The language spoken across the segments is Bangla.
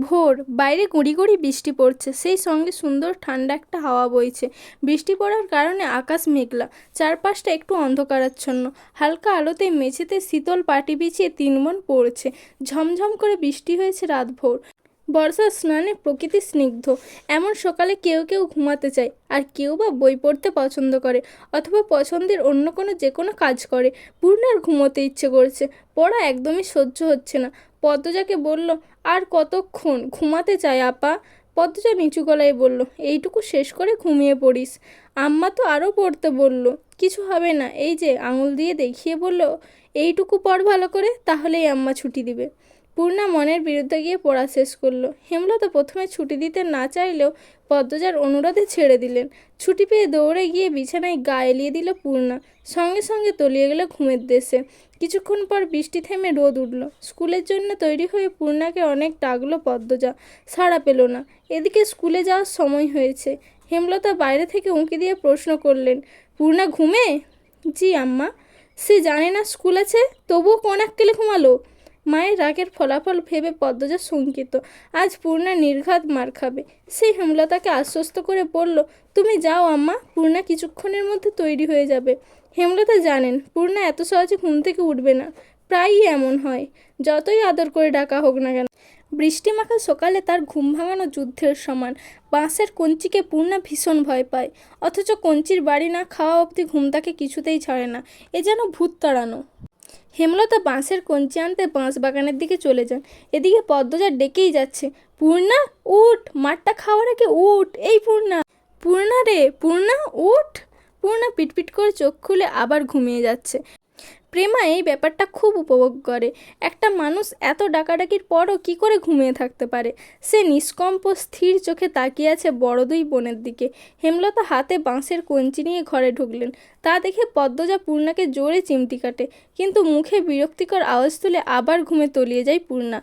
ভোর, বাইরে গুঁড়ি গুঁড়ি বৃষ্টি পড়ছে, সেই সঙ্গে সুন্দর ঠান্ডা একটা হাওয়া বইছে। বৃষ্টি পড়ার কারণে আকাশ মেঘলা, চারপাশটা একটু অন্ধকারাচ্ছন্ন। হালকা আলোতেই মেঝেতে শীতল পাটি বিছিয়ে তিন বোন পড়ছে। ঝমঝম করে বৃষ্টি হয়েছে রাতভর। বর্ষার স্নানে প্রকৃতি স্নিগ্ধ। এমন সকালে কেউ কেউ ঘুমাতে চায়, আর কেউ বা বই পড়তে পছন্দ করে, অথবা পছন্দের অন্য যে কোনো কাজ করে। পূর্ণার ঘুমোতে ইচ্ছে করছে, পড়া একদমই সহ্য হচ্ছে না। পদ্মজাকে বলল, আর কতক্ষণ? ঘুমাতে চায় আপা। পদ্মজা নিচু গলায় বলল, এইটুকু শেষ করে ঘুমিয়ে পড়িস। আম্মা তো আরও পড়তে বলল। কিছু হবে না, এই যে আঙুল দিয়ে দেখিয়ে বলল, এইটুকু পড় ভালো করে, তাহলেই আম্মা ছুটি দিবে। পূর্ণা মনের বিরুদ্ধে গিয়ে পড়া শেষ করলো। হেমলতা প্রথমে ছুটি দিতে না চাইলেও পদ্মজার অনুরোধে ছেড়ে দিলেন। ছুটি পেয়ে দৌড়ে গিয়ে বিছানায় গা এলিয়ে দিল পূর্ণা। সঙ্গে সঙ্গে তলিয়ে গেল ঘুমের দেশে। কিছুক্ষণ পর বৃষ্টি থেমে রোদ উঠল। স্কুলের জন্য তৈরি হয়ে পূর্ণাকে অনেক ডাকলো পদ্মজা, সাড়া পেল না। এদিকে স্কুলে যাওয়ার সময় হয়েছে। হেমলতা বাইরে থেকে উঁকি দিয়ে প্রশ্ন করলেন, পূর্ণা ঘুমে? জি আম্মা। সে জানে না স্কুল আছে, তবুও কোন আক্কেলে ঘুমালো? মায়ের রাগের ফলাফল ভেবে পদ্মজা শঙ্কিত। আজ পূর্ণা নির্ঘাত মার খাবে। সেই হেমলতাকে আশ্বস্ত করে বলল, তুমি যাও আম্মা, পূর্ণা কিছুক্ষণের মধ্যে তৈরি হয়ে যাবে। হেমলতা জানেন পূর্ণা এত সহজে ঘুম থেকে উঠবে না। প্রায়ই এমন হয়, যতই আদর করে ডাকা হোক না কেন। বৃষ্টিমাখা সকালে তার ঘুম ভাঙানো যুদ্ধের সমান। বাঁশের কঞ্চিকে পূর্ণা ভীষণ ভয় পায়, অথচ কঞ্চির বাড়ি না খাওয়া অবধি ঘুম তাকে কিছুতেই ছাড়ে না। এ যেন ভূত তাড়ানো। হেমলতা বাঁশের কঞ্চি আনতে বাঁশ বাগানের দিকে চলে যান। এদিকে পদ্মজা ডেকেই যাচ্ছে, পূর্ণা উঠ, মাঠটা খাওয়ার আগে উঠ, এই পূর্ণা, পূর্ণা রে পূর্ণা উঠ। পূর্ণা পিটপিট করে চোখ খুলে আবার ঘুমিয়ে যাচ্ছে। প্রেমা এই ব্যাপারটা খুব উপভোগ করে। একটা মানুষ এত ডাকাডাকির পরও কি করে ঘুমিয়ে থাকতে পারে। সে নিষ্কম্প স্থির চোখে তাকিয়ে আছে বড় দুই বোনের দিকে। হেমলতা হাতে বাঁশের কঞ্চি নিয়ে ঘরে ঢুকলেন। তা দেখে পদ্মজা পূর্ণাকে জোরে চিমটি কাটে, কিন্তু মুখে বিরক্তিকর আওয়াজ তুলে আবার ঘুমে তলিয়ে যায় পূর্ণা।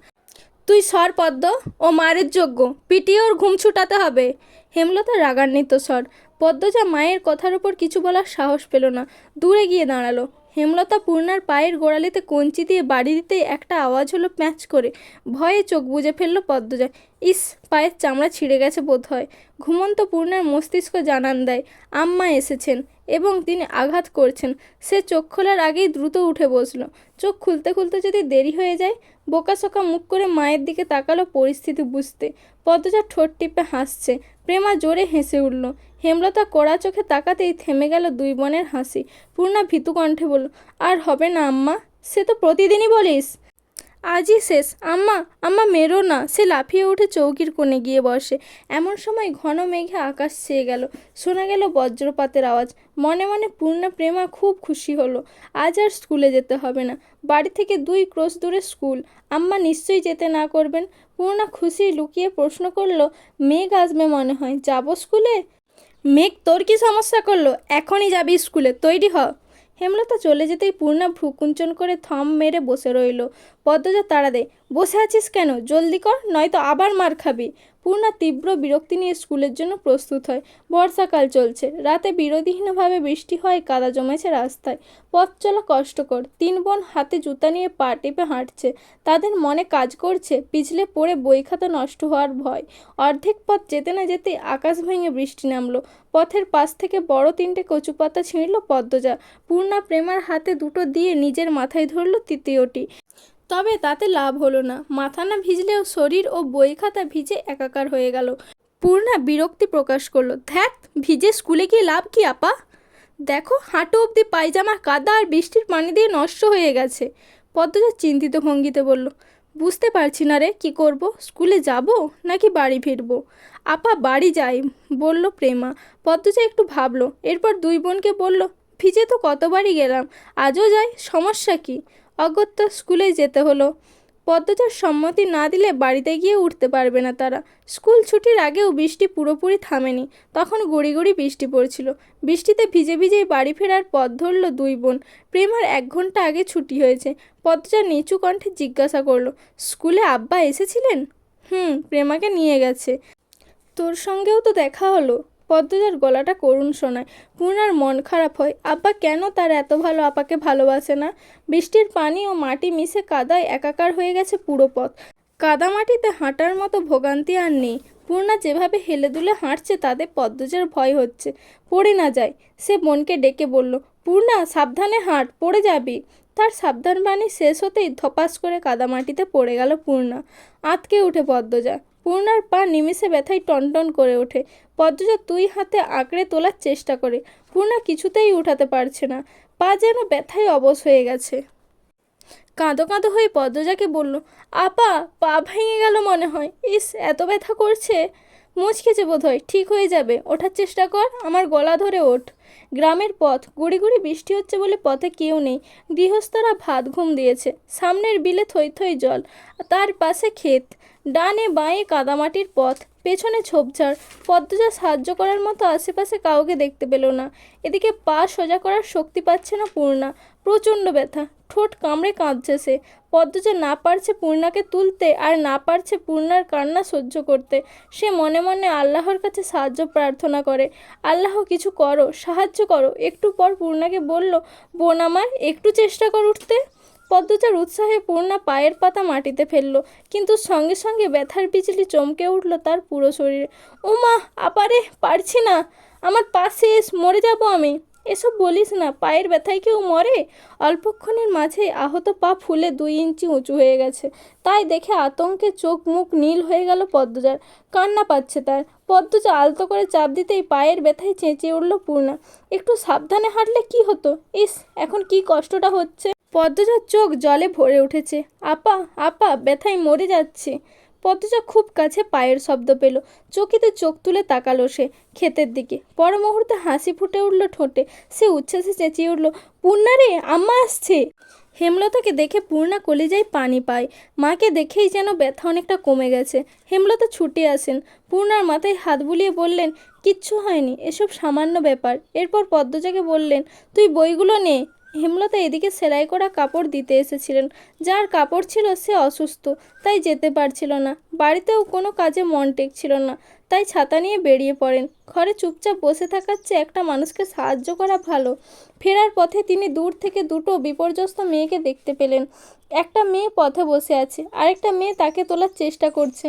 তুই সর পদ্ম, ও মারের যোগ্য, পিটিয়ে ওর ঘুম ছুটাতে হবে। হেমলতা রাগান্বিত স্বর। পদ্মজা মায়ের কথার উপর কিছু বলার সাহস পেল না, দূরে গিয়ে দাঁড়ালো। হেমলতা পূর্ণার পায়ের গোড়ালিতে কঞ্চি দিয়ে বাড়ি দিতেই একটা আওয়াজ হলো প্যাঁচ করে। ভয়ে চোখ বুজে ফেলল পদ্মজা। ইস, পায়ের চামড়া ছিঁড়ে গেছে বোধ হয়। ঘুমন্ত পূর্ণার মস্তিষ্ক জানান দেয় আম্মা এসেছেন এবং তিনি আঘাত করছেন। সে চোখ খোলার আগেই দ্রুত উঠে বসলো। চোখ খুলতে খুলতে যদি দেরি হয়ে যায়। বোকাশোকা মুখ করে মায়ের দিকে তাকালো পরিস্থিতি বুঝতে। পদ্মজা ঠোঁট টিপে হাসছে। প্রেমা জোরে হেসে উঠল। হেমলতা কড়া চোখে তাকাতেই থেমে গেল দুই বোনের হাসি। পূর্ণা ভীতু কণ্ঠে বলল, আর হবে না আম্মা, সে তো প্রতিদিনই বলিস। আজই শেষ আম্মা, আম্মা মেরো না। সে লাফিয়ে উঠে চৌকির কোণে গিয়ে বসে। এমন সময় ঘন মেঘে আকাশ ছেয়ে গেল। শোনা গেল বজ্রপাতের আওয়াজ। মনে মনে পূর্ণা প্রেমা খুব খুশি হলো। আজ আর স্কুলে যেতে হবে না। বাড়ি থেকে 2 ক্রোশ দূরে স্কুল। আম্মা নিশ্চয়ই যেতে না করবেন। পূর্ণা খুশি লুকিয়ে প্রশ্ন করলো, মেঘ আসবে মনে হয়, যাবো স্কুলে? মেঘ তোর কি সমস্যা করলো? এখনই যাবি স্কুলে, তৈরি হ। হেমলতা চলে যেতেই পূর্ণা ভ্রুকুঞ্চন করে থম মেরে বসে রইল। পদ্মজা তাড়া দেয়, বসে আছিস কেন? জলদি কর, নয়তো আবার মার খাবি। পূর্ণা তীব্র বিরক্তি নিয়ে স্কুলের জন্য প্রস্তুত হয়। বর্ষাকাল চলছে। রাতে বিরতিহীনভাবে বৃষ্টি হয়, কাদা জমেছে রাস্তায়। পথ চলা কষ্টকর। 3 বোন হাতে জুতা নিয়ে পা টিপে হাঁটছে। তাদের মনে কাজ করছে পিছলে পড়ে বই খাতা নষ্ট হওয়ার ভয়। অর্ধেক পথ যেতে না যেতেই আকাশ ভেঙে বৃষ্টি নামলো। পথের পাশ থেকে বড় 3টে কচু পাতা ছিঁড়ল পদ্মজা। পূর্ণা প্রেমার হাতে দুটো দিয়ে নিজের মাথায় ধরল তৃতীয়টি। তবে তাতে লাভ হলো না। মাথা না ভিজলেও শরীর ও বই খাতা ভিজে একাকার হয়ে গেল। পূর্ণা বিরক্তি প্রকাশ করলো, ধ্যাত, ভিজে স্কুলে গিয়ে লাভ কি আপা? দেখো, হাঁটু অবধি পায়জামা কাদা আর বৃষ্টির পানি দিয়ে নষ্ট হয়ে গেছে। পদ্মজা চিন্তিত ভঙ্গিতে বলল, বুঝতে পারছি না রে, কি করব? স্কুলে যাব নাকি বাড়ি ফিরবো? আপা বাড়ি যাই, বলল প্রেমা। পদ্মজা একটু ভাবলো, এরপর 2 বোনকে বলল, ভিজে তো কতবারই গেলাম, আজও যাই, সমস্যা কি? অগত্যা স্কুলে যেতে হলো। পদ্মজার সম্মতি না দিলে বাড়িতে গিয়ে উঠতে পারবে না তারা। স্কুল ছুটির আগেও বৃষ্টি পুরোপুরি থামেনি। তখন গুঁড়ি গুঁড়ি বৃষ্টি পড়ছিল। বৃষ্টিতে ভিজে ভিজেই বাড়ি ফেরার পথ ধরল 2 বোন। প্রেমার 1 ঘন্টা আগে ছুটি হয়েছে। পদ্মজা নিচু কণ্ঠে জিজ্ঞাসা করলো, স্কুলে আব্বা এসেছিলেন? প্রেমাকে নিয়ে গেছে। তোর সঙ্গেও তো দেখা হলো। পদ্মজার গলাটা করুণ শোনায়। পূর্ণার মন খারাপ হয়। আব্বা কেন তার এত ভালো আপাকে ভালোবাসে না? বৃষ্টির পানি ও মাটি মিশে কাদায় একাকার হয়ে গেছে পুরো পথ। কাদামাটিতে হাঁটার মতো ভোগান্তি আর নেই। পূর্ণা যেভাবে হেলে দুলে হাঁটছে তাতে পদ্মজার ভয় হচ্ছে পড়ে না যায়। সে বোনকে ডেকে বলল, পূর্ণা সাবধানে হাঁট, পড়ে যাবি। তার সাবধান বাণী শেষ হতেই ধপাস করে কাদামাটিতে পড়ে গেল পূর্ণা। আঁতকে উঠে পদ্মজা। পূর্ণার পা নিমেষে ব্যথায় টনটন করে ওঠে। পদ্মজা দুই হাতে আঁকড়ে তোলার চেষ্টা করে। পূর্ণা কিছুতেই উঠাতে পারছে না, পা যেন ব্যথায় অবশ হয়ে গেছে। কাঁদো কাঁদো হয়ে পদ্মজাকে বলল, আপা পা ভেঙে গেল মনে হয়। ইস, এত ব্যথা করছে। মুচকেছে বোধ হয়, ঠিক হয়ে যাবে, ওঠার চেষ্টা কর, আমার গলা ধরে ওঠ। গ্রামের পথ, গুড়ি গুড়ি বৃষ্টি হচ্ছে বলে পথে কেউ নেই। গৃহস্থরা ভাত ঘুম দিয়েছে। সামনের বিলে থই থই জল, তার পাশে ক্ষেত। ডানে বাঁয়ে কাদামাটির পথ, পেছনে ঝোপঝাড়। পদ্মজা সাহায্য করার মতো আশেপাশে কাউকে দেখতে পেল না। এদিকে পা সোজা করার শক্তি পাচ্ছে না পূর্ণা। প্রচণ্ড ব্যথা, ঠোঁট কামড়ে কাঁদছে সে। পদ্মজা না পারছে পূর্ণাকে তুলতে, আর না পারছে পূর্ণার কান্না সহ্য করতে। সে মনে মনে আল্লাহর কাছে সাহায্য প্রার্থনা করে, আল্লাহ কিছু করো, সাহায্য করো। একটু পর পূর্ণাকে বলল, বোন আমার, একটু চেষ্টা কর উঠতে। পদ্মজার উৎসাহে পূর্ণা পায়ের পাতা মাটিতে ফেললো, কিন্তু সঙ্গে সঙ্গে ব্যথার বিজলি চমকে উঠল তার পুরো শরীরে। ও মা, আপারে পারছি না, আমার পা শেষ, মরে যাব আমি। এসব বলিস না, পায়ের ব্যথায় কেউ মরে? অল্পক্ষণের মাঝেই আহত পা ফুলে 2 ইঞ্চি উঁচু হয়ে গেছে। তাই দেখে আতঙ্কে চোখ মুখ নীল হয়ে গেল পদ্মজার। কান্না পাচ্ছে তার। পদ্মজা আলতো করে চাপ দিতেই পায়ের ব্যথায় চেঁচিয়ে উঠল পূর্ণা, একটু সাবধানে হাঁটলে কি হতো। ইস, এখন কি কষ্টটা হচ্ছে। পদ্মজার চোখ জলে ভরে উঠেছে। আপা, আপা, ব্যথায় মরে যাচ্ছে। পদ্মজা খুব কাছে পায়ের শব্দ পেল। চকিতে চোখ তুলে তাকালো সে ক্ষেতের দিকে। পর মুহূর্তে হাসি ফুটে উঠল ঠোঁটে। সে উচ্ছ্বাসে চেঁচিয়ে উঠল, পূর্ণা রে, আম্মা আসছে। হেমলতাকে দেখে পূর্ণা কলিজায় পানি পায়। মাকে দেখেই যেন ব্যথা অনেকটা কমে গেছে। হেমলতা ছুটে আসেন, পূর্ণার মাথায় হাত বুলিয়ে বললেন, কিচ্ছু হয়নি, এসব সামান্য ব্যাপার। এরপর পদ্মজাকে বললেন, তুই বইগুলো নে। হেমলতা এদিকে সেলাই করা কাপড় দিতে এসেছিলেন। যার কাপড় ছিল সে অসুস্থ, তাই যেতে পারছিল না। বাড়িতেও কোনো কাজে মন টেকছিল না, তাই ছাতা নিয়ে বেরিয়ে পড়েন। ঘরে চুপচাপ বসে থাকার চেয়ে একটা মানুষকে সাহায্য করা ভালো। ফেরার পথে তিনি দূর থেকে দুটো বিপর্যস্ত মেয়েকে দেখতে পেলেন। একটা মেয়ে পথে বসে আছে, আরেকটা মেয়ে তাকে তোলার চেষ্টা করছে।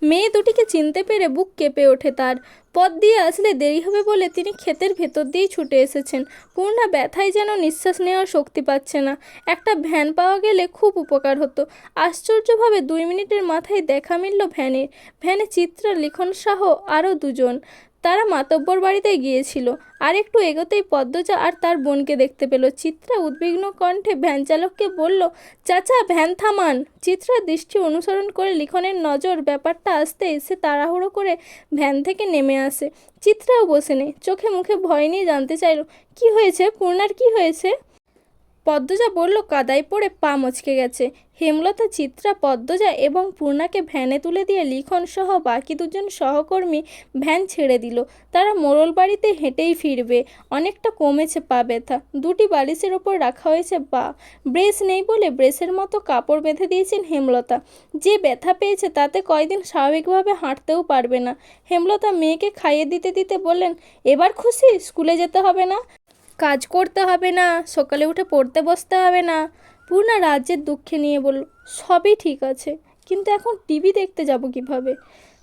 মেয়ে দুটিকে চিনতে পেরে বুক কেঁপে ওঠে তার। পথ দিয়ে আসলে দেরি হবে বলে তিনি ক্ষেতের ভেতর দিয়েই ছুটে এসেছেন। পূর্ণা ব্যথায় যেন নিঃশ্বাস নেওয়ার শক্তি পাচ্ছে না। একটা ভ্যান পাওয়া গেলে খুব উপকার হতো। আশ্চর্যভাবে 2 মিনিটের মাথায় দেখা মিলল ভ্যানের। ভ্যানে চিত্রা, লিখন সহ আরও দুজন। তারা মাতব্বর বাড়িতে গিয়েছিল। আর একটু এগোতেই পদ্মজা আর তার বোনকে দেখতে পেল। চিত্রা উদ্বিগ্ন কণ্ঠে ভ্যান চালককে বলল, চাচা, ভ্যান থামান। চিত্রার দৃষ্টি অনুসরণ করে লিখনের নজর ব্যাপারটা আসতে সে তাড়াহুড়ো করে ভ্যান থেকে নেমে আসে। চিত্রাও বসে নেই, চোখে মুখে ভয় নিয়ে জানতে চাইল, কি হয়েছে পূর্ণার, কি হয়েছে? পদ্মজা বলল, কাদায় পড়ে পা মচকে গেছে। হেমলতা, চিত্রা, পদ্মজা এবং পূর্ণাকে ভ্যানে তুলে দিয়ে লিখন সহ বাকি দুজন সহকর্মী ভ্যান ছেড়ে দিল। তারা মোড়ল বাড়িতে হেঁটেই ফিরবে। অনেকটা কমেছে পা ব্যথা। দুটি বালিশের ওপর রাখা হয়েছে পা। ব্রেস নেই বলে ব্রেসের মতো কাপড় বেঁধে দিয়েছেন হেমলতা। যে ব্যথা পেয়েছে তাতে কয়দিন স্বাভাবিকভাবে হাঁটতেও পারবে না। হেমলতা মেয়েকে খাইয়ে দিতে দিতে বললেন, এবার খুশি? স্কুলে যেতে হবে না, কাজ করতে হবে না, সকালে উঠে পড়তে বসতে হবে না। পূর্ণা রাজ্যের দুঃখে নিয়ে বলল, সবই ঠিক আছে, কিন্তু এখন টিভি দেখতে যাব কিভাবে?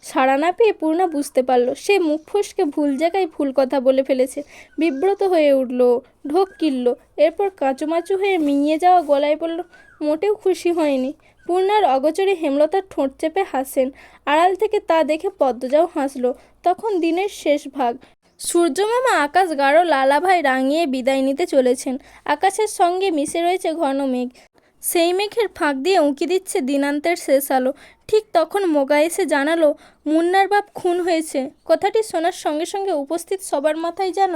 সাড়া না পেয়ে পূর্ণা বুঝতে পারল সে মুখ ফসকে ভুল জায়গায় ভুল কথা বলে ফেলেছে। বিব্রত হয়ে উঠল, ঢোক কিনল। এরপর কাঁচুমাচু হয়ে মিইয়ে যাওয়া গলায় বলল, মোটেও খুশি হয়নি। পূর্ণার অগোচরে হেমলতার ঠোঁট চেপে হাসেন। আড়াল থেকে তা দেখে পদ্মজাও হাসল। তখন দিনের শেষ ভাগ। সূর্যমামা আকাশ গাঢ় লালাভায় রাঙিয়ে বিদায় নিতে চলেছেন। আকাশের সঙ্গে মিশে রয়েছে ঘন মেঘ। সেই মেঘের ফাঁক দিয়ে উঁকি দিচ্ছে দিনান্তের শেষ আলো। ঠিক তখন মোগা এসে জানালো, মুন্নার বাপ খুন হয়েছে। কথাটি শোনার সঙ্গে সঙ্গে উপস্থিত সবার মাথায় যেন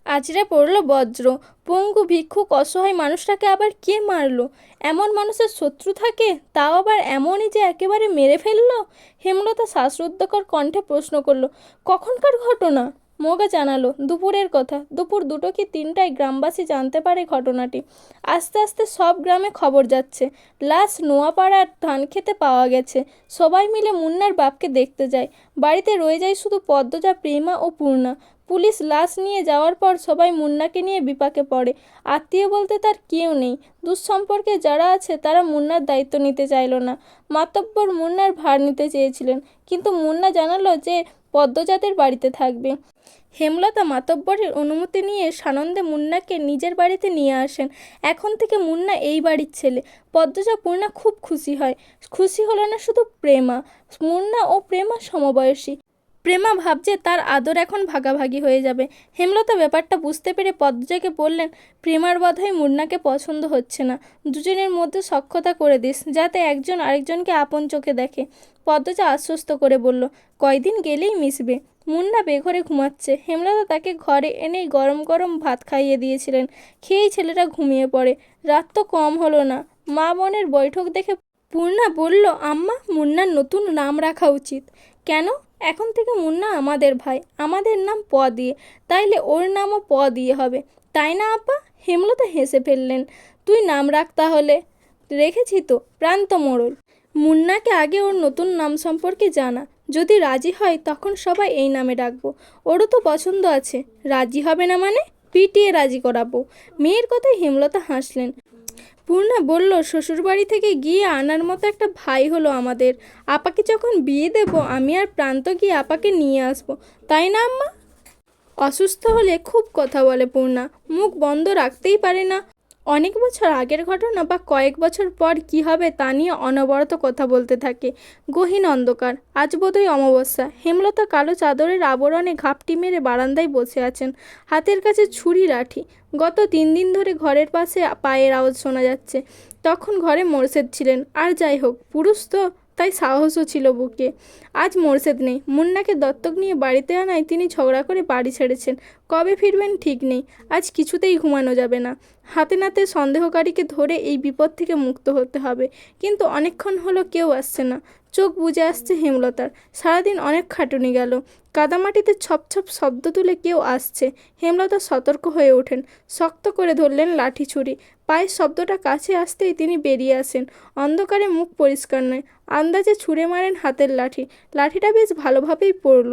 আছড়ে পড়ল বজ্র। পঙ্গু ভিক্ষুক অসহায় মানুষটাকে আবার কে মারলো? এমন মানুষের শত্রু থাকে, তাও আবার এমনই যে একেবারে মেরে ফেললো? হেমলতা শ্বাসরুদ্ধকর কণ্ঠে প্রশ্ন করলো, কখনকার ঘটনা? মোগা জানালো, দুপুরের কথা। দুপুর 2টো কি 3টায় গ্রামবাসী জানতে পারে ঘটনাটি। আস্তে আস্তে সব গ্রামে খবর যাচ্ছে। লাশ নোয়াপাড়ার ধান খেতে পাওয়া গেছে। সবাই মিলে মুন্নার বাপকে দেখতে যায়। বাড়িতে রয়ে যায় শুধু পদ্মজা, প্রেমা ও পূর্ণা। পুলিশ লাশ নিয়ে যাওয়ার পর সবাই মুন্নাকে নিয়ে বিপাকে পড়ে। আত্মীয় বলতে তার কেউ নেই। দুঃসম্পর্কে যারা আছে তারা মুন্নার দায়িত্ব নিতে চাইল না। মাতব্বর মুন্নার ভার নিতে চেয়েছিলেন, কিন্তু মুন্না জানালো যে পদ্মজাদের বাড়িতে থাকবে। হেমলতা মাতব্বরের অনুমতি নিয়ে সানন্দে মুন্নাকে নিজের বাড়িতে নিয়ে আসেন। এখন থেকে মুন্না এই বাড়ির ছেলে। পদ্মজা পূর্ণা খুব খুশি হয়। খুশি হলো না শুধু প্রেমা, মুন্না ও প্রেমা সমবয়সী। প্রেমা ভাবছে তার আদর এখন ভাগাভাগি হয়ে যাবে। হেমলতা ব্যাপারটা বুঝতে পেরে পদ্মজাকে বললেন, প্রেমার বোধহয় মুন্নাকে পছন্দ হচ্ছে না। দুজনের মধ্যে সখ্যতা করে দিস, যাতে একজন আরেকজনকে আপন চোখে দেখে। পদ্মজা আশ্বস্ত করে বলল, কয়দিন গেলেই মিশবে। মুন্না বেঘরে ঘুমাচ্ছে। হেমলতা তাকে ঘরে এনেই গরম গরম ভাত খাইয়ে দিয়েছিলেন। খেয়েই ছেলেটা ঘুমিয়ে পড়ে। রাত তো কম হলো না। মা বোনের বৈঠক দেখে পূর্ণা বলল, আম্মা, মুন্নার নতুন নাম রাখা উচিত। কেন? এখন থেকে মুন্না আমাদের ভাই, আমাদের নাম প দিয়ে, তাইলে ওর নামও প দিয়ে হবে, তাই না আপা? হেমলতা হেসে ফেললেন। তুই নাম রাখ তাহলে। রেখেছি তো, প্রান্ত মোড়ল। মুন্নাকে আগে ওর নতুন নাম সম্পর্কে জানা। যদি রাজি হয় তখন সবাই এই নামে ডাকবো। ওরও তো পছন্দ আছে। রাজি হবে না মানে? পিটিয়ে রাজি করাবো। মেয়ের কথায় হেমলতা হাসলেন। পূর্ণা বলল, শ্বশুরবাড়ি থেকে গিয়ে আনার মতো একটা ভাই হলো আমাদের। আপাকে যখন বিয়ে দেব আমি আর প্রান্ত গিয়ে আপাকে নিয়ে আসবো, তাই না আম্মা? অসুস্থ হলে খুব কথা বলে পূর্ণা, মুখ বন্ধ রাখতেই পারে না। অনেক বছর আগের ঘটনা বা কয়েক বছর পর কি হবে তা নিয়ে অনবরত কথা বলতে থাকে। গহীন অন্ধকার। আজ বোধহয় অমাবস্যা। হেমলতা কালো চাদরের আবরণে ঘাপটি মেরে বারান্দায় বসে আছেন। হাতের কাছে ছুরি লাঠি। গত 3 দিন ধরে ঘরের পাশে পায়ের আওয়াজ শোনা যাচ্ছে। তখন ঘরে মোরশেদ ছিলেন। আর যাই হোক, পুরুষ তো, তাই সাহসও ছিল বুকে। আজ মোরশেদ নেই। মুন্নাকে দত্তক নিয়ে বাড়িতে আনায় তিনি ঝগড়া করে বাড়ি ছেড়েছেন। কবে ফিরবেন ঠিক নেই। আজ কিছুতেই ঘুমানো যাবে না। হাতে নাতে সন্দেহকারীকে ধরে এই বিপদ থেকে মুক্ত হতে হবে। কিন্তু অনেকক্ষণ হলো কেউ আসছে না। চোখ বুজে আসছে হেমলতার। সারাদিন অনেক খাটুনি গেল। কাদামাটিতে ছপ ছপ শব্দ তুলে কেউ আসছে। হেমলতা সতর্ক হয়ে ওঠেন। শক্ত করে ধরলেন লাঠি ছুরি। পায়ের শব্দটা কাছে আসতেই তিনি বেরিয়ে আসেন। অন্ধকারে মুখ পরিষ্কার নয়। আন্দাজে ছুঁড়ে মারেন হাতের লাঠি। লাঠিটা বেশ ভালোভাবেই পড়ল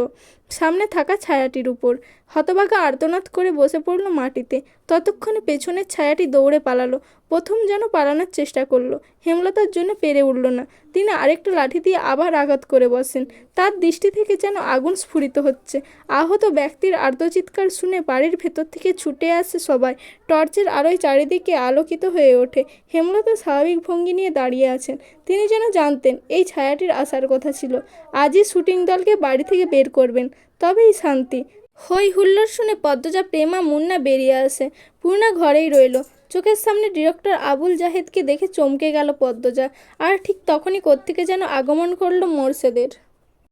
সামনে থাকা ছায়াটির উপর। হতভাগা আর্তনাদ করে বসে পড়ল মাটিতে। ততক্ষণে পেছনের ছায়াটি দৌড়ে পালালো। প্রথম যেন পালানোর চেষ্টা করলো। হেমলতার জন্য পেরে উঠল না। তিনি আরেকটা লাঠি দিয়ে আবার আঘাত করে বসেন। তার দৃষ্টি থেকে যেন আগুন স্ফুরিত হচ্ছে। আহত ব্যক্তির আর্তচিৎকার শুনে বাড়ির ভেতর থেকে ছুটে আসে সবাই। টর্চের আলোয় চারিদিকে আলোকিত হয়ে ওঠে। হেমলতা স্বাভাবিক ভঙ্গি নিয়ে দাঁড়িয়ে আছেন। তিনি যেন জানতেন এই ছায়াটির আসার কথা ছিল। আজই শুটিং দলকে বাড়ি থেকে বের করবেন, তবেই শান্তি। হই হুল্লোড় শুনে পদ্মজা, প্রেমা, মুন্না বেরিয়ে আসে। পূর্ণা ঘরেই রইল। চোখের সামনে ডিরেক্টর আবুল জাহেদকে দেখে চমকে গেল পদ্মজা। আর ঠিক তখনই কোত্থেকে যেন আগমন করলো মোরশেদের।